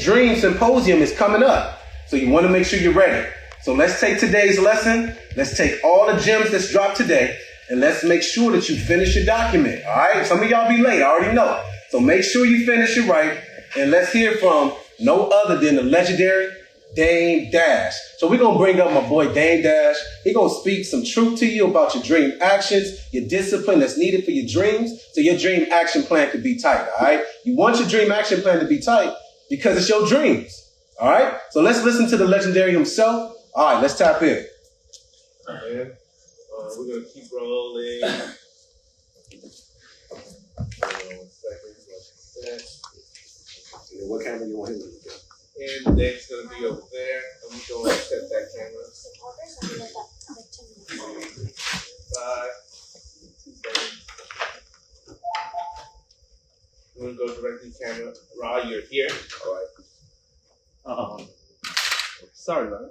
Dream Symposium is coming up. So you want to make sure you're ready. So let's take today's lesson. Let's take all the gems that's dropped today and let's make sure that you finish your document. All right. Some of y'all be late. I already know. So make sure you finish it right. And let's hear from no other than the legendary Dane Dash. So we're going to bring up my boy Dane Dash. He's going to speak some truth to you about your dream actions, your discipline that's needed for your dreams, so your dream action plan could be tight, all right? You want your dream action plan to be tight because it's your dreams, all right? So let's listen to the legendary himself. All right, let's tap in. All right, man. We're going to keep rolling. 1 second. What camera you want him to look at? And Dave's going to be over there. I'm going to set that camera. 5, 2 seconds. I'm going to go directly to camera. Ra, you're here. All right. Sorry, man.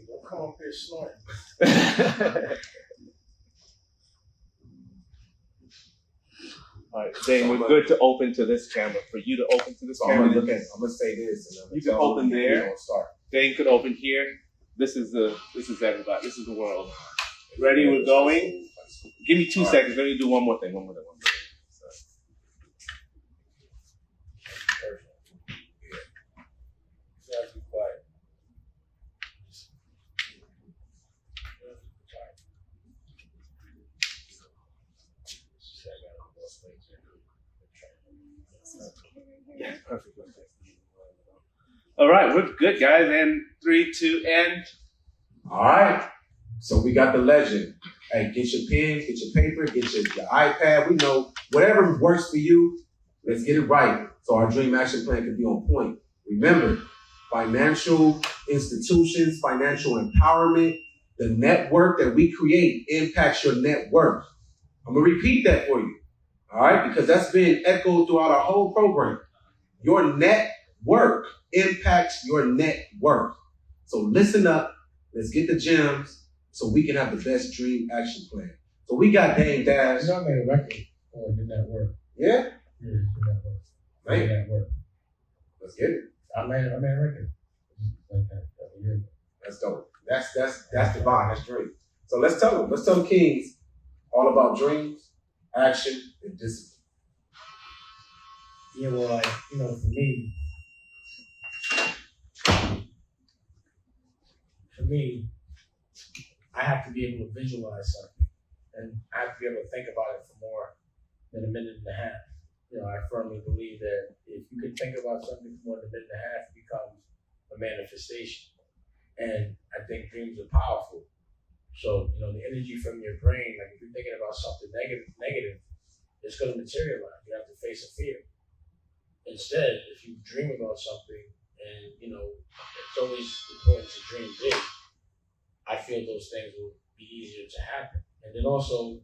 Don't come up here snorting. All right, Dane, we're good to open to this camera. For you to open to this camera, I'm gonna say this. And you can open there. Start. Dane could open here. This is everybody. This is the world. Ready? We're going. Give me 2 seconds. Let me do one more thing. Yeah, perfect. All right, we're good, guys. And 3, 2, and. All right. So we got the legend. Hey, get your pen, get your paper, get your iPad. We know whatever works for you, let's get it right so our dream action plan can be on point. Remember, financial institutions, financial empowerment, the network that we create impacts your net worth. I'm going to repeat that for you. All right, because that's been echoed throughout our whole program. Your net work impacts your net worth. So listen up. Let's get the gems so we can have the best dream action plan. So we got Dane Dash. You know, I made a record for Did That Work. Yeah? Yeah, Did That Work. Man. Did That Work. Let's get it. I made a record. Like that. That's dope. That's divine. That's dream. So let's tell the kings all about dreams, action, and discipline. Yeah, well, like, you know, for me, I have to be able to visualize something, and I have to be able to think about it for more than a minute and a half. You know, I firmly believe that if you can think about something for more than a minute and a half, it becomes a manifestation. And I think dreams are powerful. So, you know, the energy from your brain, like if you're thinking about something negative, it's going to materialize. You have to face a fear. Instead, if you dream about something, and, you know, it's always important to dream big, I feel those things will be easier to happen. And then also,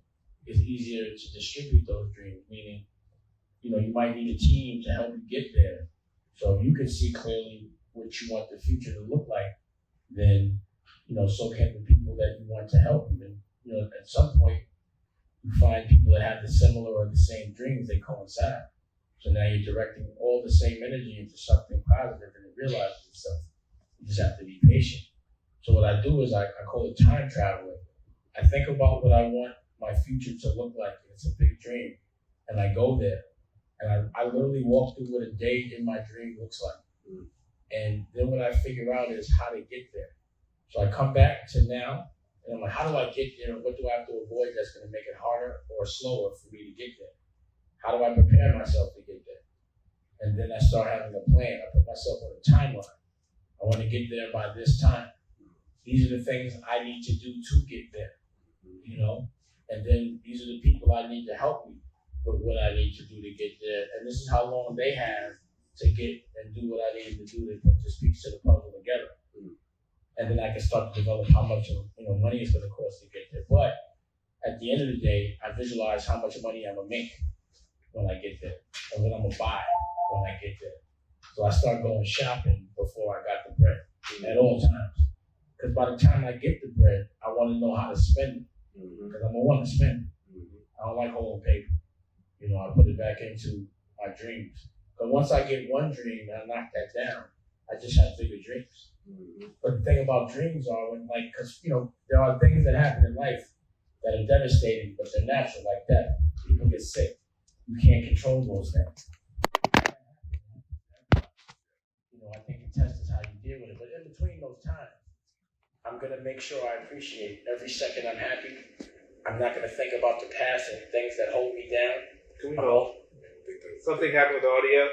it's easier to distribute those dreams, meaning, you know, you might need a team to help you get there. So if you can see clearly what you want the future to look like, then, you know, so can the people that you want to help you. And, you know, at some point, you find people that have the similar or the same dreams, they coincide. So now you're directing all the same energy into something positive and it realizes itself. You just have to be patient. So what I do is I call it time traveling. I think about what I want my future to look like. It's a big dream. And I go there. And I literally walk through what a day in my dream looks like. And then what I figure out is how to get there. So I come back to now, and I'm like, how do I get there? And what do I have to avoid that's going to make it harder or slower for me to get there? How do I prepare myself to get there? And then I start having a plan. I put myself on a timeline. I want to get there by this time. These are the things I need to do to get there, you know? And then these are the people I need to help me with what I need to do to get there. And this is how long they have to get and do what I need to do to put this piece of the puzzle together. And then I can start to develop how much money it's going to cost to get there. But at the end of the day, I visualize how much money I'm going to make when I get there, and what I'm going to buy when I get there. So I start going shopping before I got the bread at all times. Because by the time I get the bread, I want to know how to spend it. Because I'm going to want to spend it. I don't like holding paper. You know, I put it back into my dreams. But once I get one dream and I knock that down, I just have bigger dreams. Mm-hmm. But the thing about dreams are when, like, because, you know, there are things that happen in life that are devastating, but they're natural, like death. People get sick. You can't control those things. You know, I think the test is how you deal with it. But in between those times, I'm going to make sure I appreciate every second I'm happy. I'm not going to think about the past and things that hold me down. Can we hold? Something happened with audio.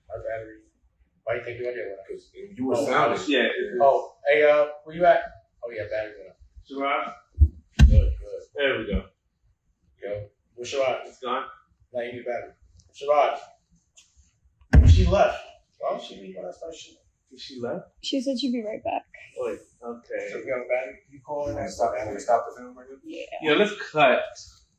My battery. Why do you think the audio went out? Because you were sounding. Yeah. Oh, hey, where you at? Oh, yeah, battery went out. Sharad? Good. There we go. Yo, where's Sharad? It's gone. Now you need battery. Sharad. She left. Why would she leave when I start shooting? She left? She said she'd be right back. Wait, okay. So you got a battery? You call her and Stop the film right now? Yeah. Yeah, let's cut.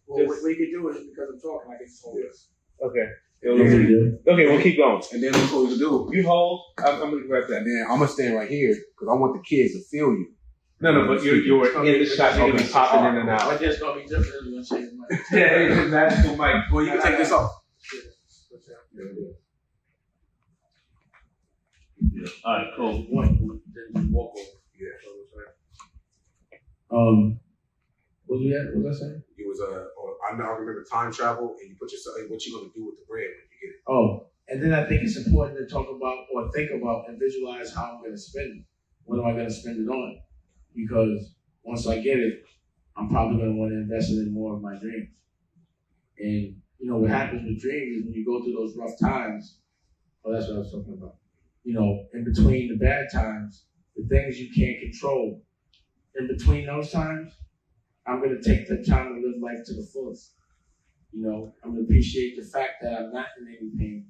Well, what we can do is because I'm talking, I can just hold this. Okay. Okay, Okay, we'll keep going. And then what's what we do? You hold. I'm gonna grab that. And then I'm gonna stand right here because I want the kids to feel you. No, but you're in the shot. You're gonna be popping in and out. But there's gonna be different. It's gonna change the mic. Yeah, it's a magical mic. Well, you can take this off. All right, cool. Then you walk over. What was I saying? It was I remember time travel, and you put yourself. What you gonna do with the bread when you get it? Oh, and then I think it's important to talk about or think about and visualize how I'm going to spend it. What am I going to spend it on? Because once I get it, I'm probably going to want to invest it in more of my dreams. And you know what happens with dreams is when you go through those rough times. Oh, that's what I was talking about. You know, in between the bad times, the things you can't control. In between those times, I'm going to take the time to live life to the fullest. You know, I'm going to appreciate the fact that I'm not in any pain,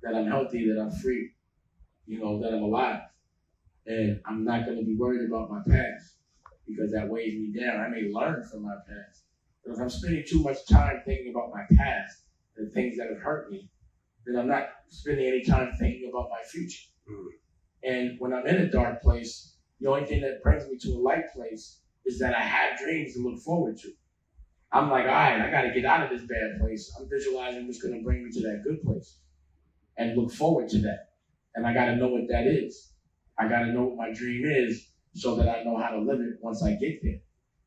that I'm healthy, that I'm free, you know, that I'm alive. And I'm not going to be worried about my past because that weighs me down. I may learn from my past. But if I'm spending too much time thinking about my past and things that have hurt me, then I'm not spending any time thinking about my future. And when I'm in a dark place, the only thing that brings me to a light place is that I have dreams to look forward to. I'm like, all right, I got to get out of this bad place. I'm visualizing what's going to bring me to that good place and look forward to that. And I got to know what that is. I got to know what my dream is so that I know how to live it once I get there.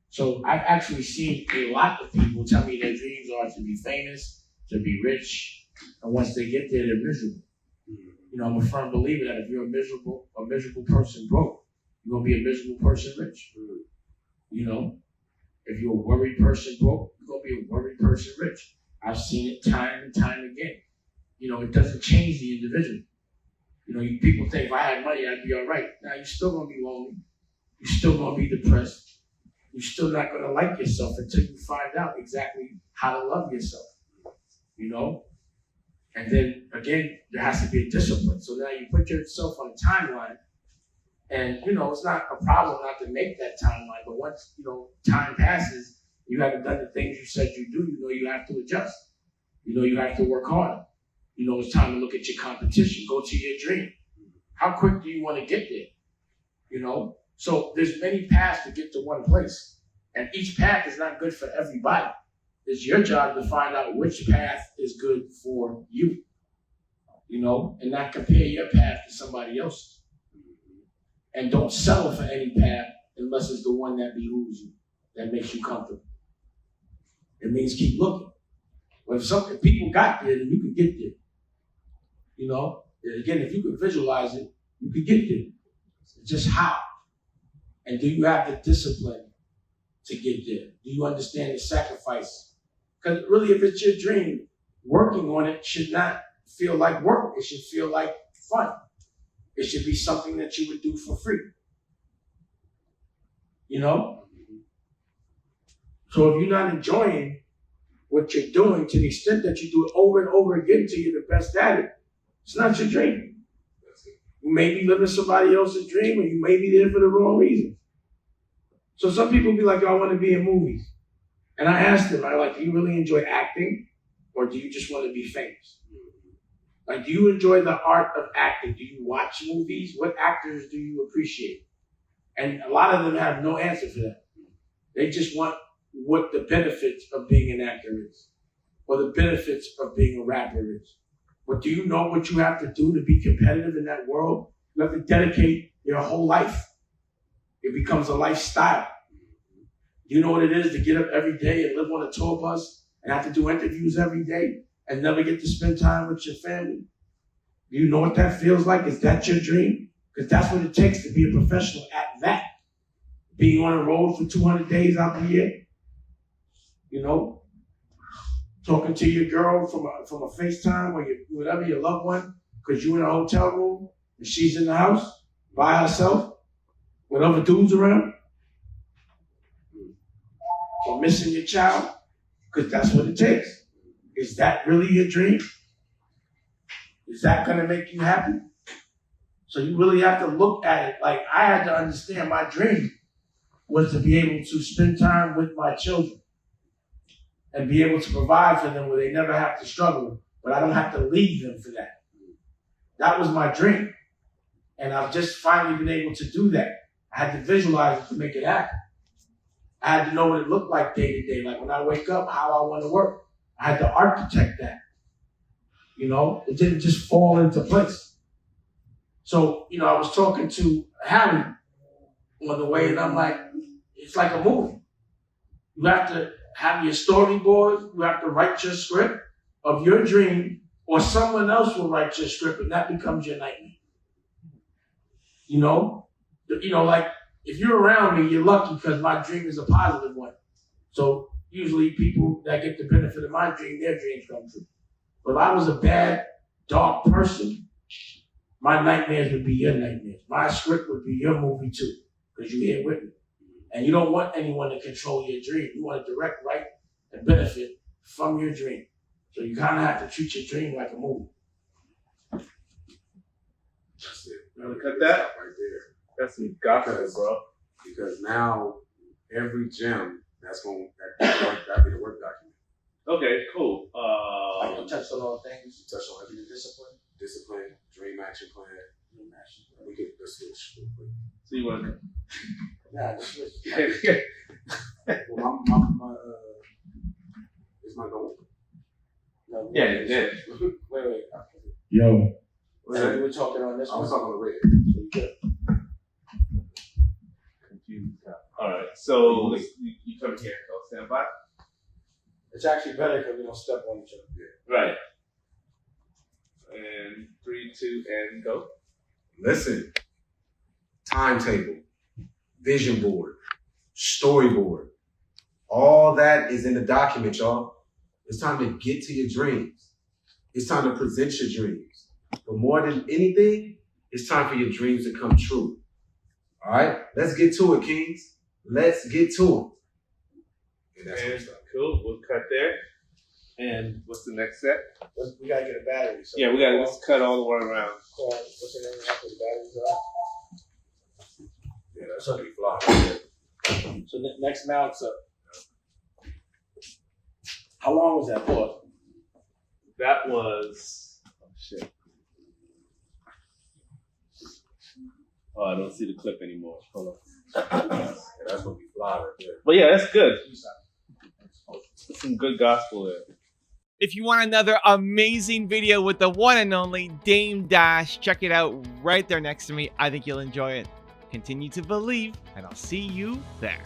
So I've actually seen a lot of people tell me their dreams are to be famous, to be rich, and once they get there, they're miserable. You know, I'm a firm believer that if you're a miserable person broke, you're going to be a miserable person rich. You know, if you're a worried person broke, you're going to be a worried person rich. I've seen it time and time again. You know, it doesn't change the individual. You know, people think if I had money, I'd be all right. Now, you're still going to be lonely. You're still going to be depressed. You're still not going to like yourself until you find out exactly how to love yourself. You know? And then, again, there has to be a discipline. So now you put yourself on a timeline. And, you know, it's not a problem not to make that timeline. But once, you know, time passes, you haven't done the things you said you do, you know you have to adjust. You know you have to work harder. You know it's time to look at your competition. Go to your dream. How quick do you want to get there? You know? So there's many paths to get to one place. And each path is not good for everybody. It's your job to find out which path is good for you. You know? And not compare your path to somebody else's. And don't settle for any path unless it's the one that behooves you, that makes you comfortable. It means keep looking. Well, if people got there, then you can get there. You know? And again, if you can visualize it, you can get there. It's just how. And do you have the discipline to get there? Do you understand the sacrifice? Because really, if it's your dream, working on it should not feel like work. It should feel like fun. It should be something that you would do for free. You know? So if you're not enjoying what you're doing to the extent that you do it over and over again until you're the best at it, it's not your dream. You may be living somebody else's dream, or you may be there for the wrong reason. So some people be like, I want to be in movies. And I asked them, do you really enjoy acting, or do you just want to be famous? Like, do you enjoy the art of acting? Do you watch movies? What actors do you appreciate? And a lot of them have no answer for that. They just want what the benefits of being an actor is, or the benefits of being a rapper is. But do you know what you have to do to be competitive in that world? You have to dedicate your whole life. It becomes a lifestyle. You know what it is to get up every day and live on a tour bus and have to do interviews every day and never get to spend time with your family? Do you know what that feels like? Is that your dream? Because that's what it takes to be a professional at that. Being on the road for 200 days out the year, you know, talking to your girl from a FaceTime or whatever, your loved one, because you're in a hotel room and she's in the house by herself with other dudes around, or missing your child, because that's what it takes. Is that really your dream? Is that gonna make you happy? So you really have to look at it. Like, I had to understand my dream was to be able to spend time with my children and be able to provide for them where they never have to struggle, but I don't have to leave them for that. That was my dream. And I've just finally been able to do that. I had to visualize it to make it happen. I had to know what it looked like day to day. Like when I wake up, how I want to work. I had to architect that. You know, it didn't just fall into place. So, you know, I was talking to Harry on the way, and I'm like, it's like a movie. You have to have your storyboard, you have to write your script of your dream, or someone else will write your script, and that becomes your nightmare. You know, like if you're around me, you're lucky because my dream is a positive one. So usually people that get the benefit of my dream, their dreams come true. But if I was a bad, dark person, my nightmares would be your nightmares. My script would be your movie too, because you're here with me. And you don't want anyone to control your dream. You want to direct, write, and benefit from your dream. So you kind of have to treat your dream like a movie. That's it. You want to cut that? Right there. That's some gospel, bro. Because now every gym, that'd be the work document. Okay, cool. Like you touched on all things. You touch on everything. Discipline, dream action plan. We could just switch real quick. So you want to? Nah, just switch. Well, my is my goal. No, Yeah. Wait. Yo. What's So that? we were talking on this I was one. talking on the red. So you good. Confused. All right. So you come here. Go stand by. It's actually better because we don't step on each other. Right. And 3, 2, and go. Listen, timetable, vision board, storyboard, all that is in the document, y'all. It's time to get to your dreams. It's time to present your dreams. But more than anything, it's time for your dreams to come true. All right, let's get to it, Kings. Let's get to it. And that's And what's up. cool. We'll cut there. And what's the next step? We gotta get a battery. So Yeah, we got to just cut all the way around. What's the name after the batteries are? Yeah, that's gonna be fly. So next mount's up. How long was that for? That was. Oh, shit. Oh, I don't see the clip anymore. Hold on. Yeah, that's gonna be fly right there. But yeah, that's good. That's some good gospel there. If you want another amazing video with the one and only Dame Dash, check it out right there next to me. I think you'll enjoy it. Continue to believe, and I'll see you there.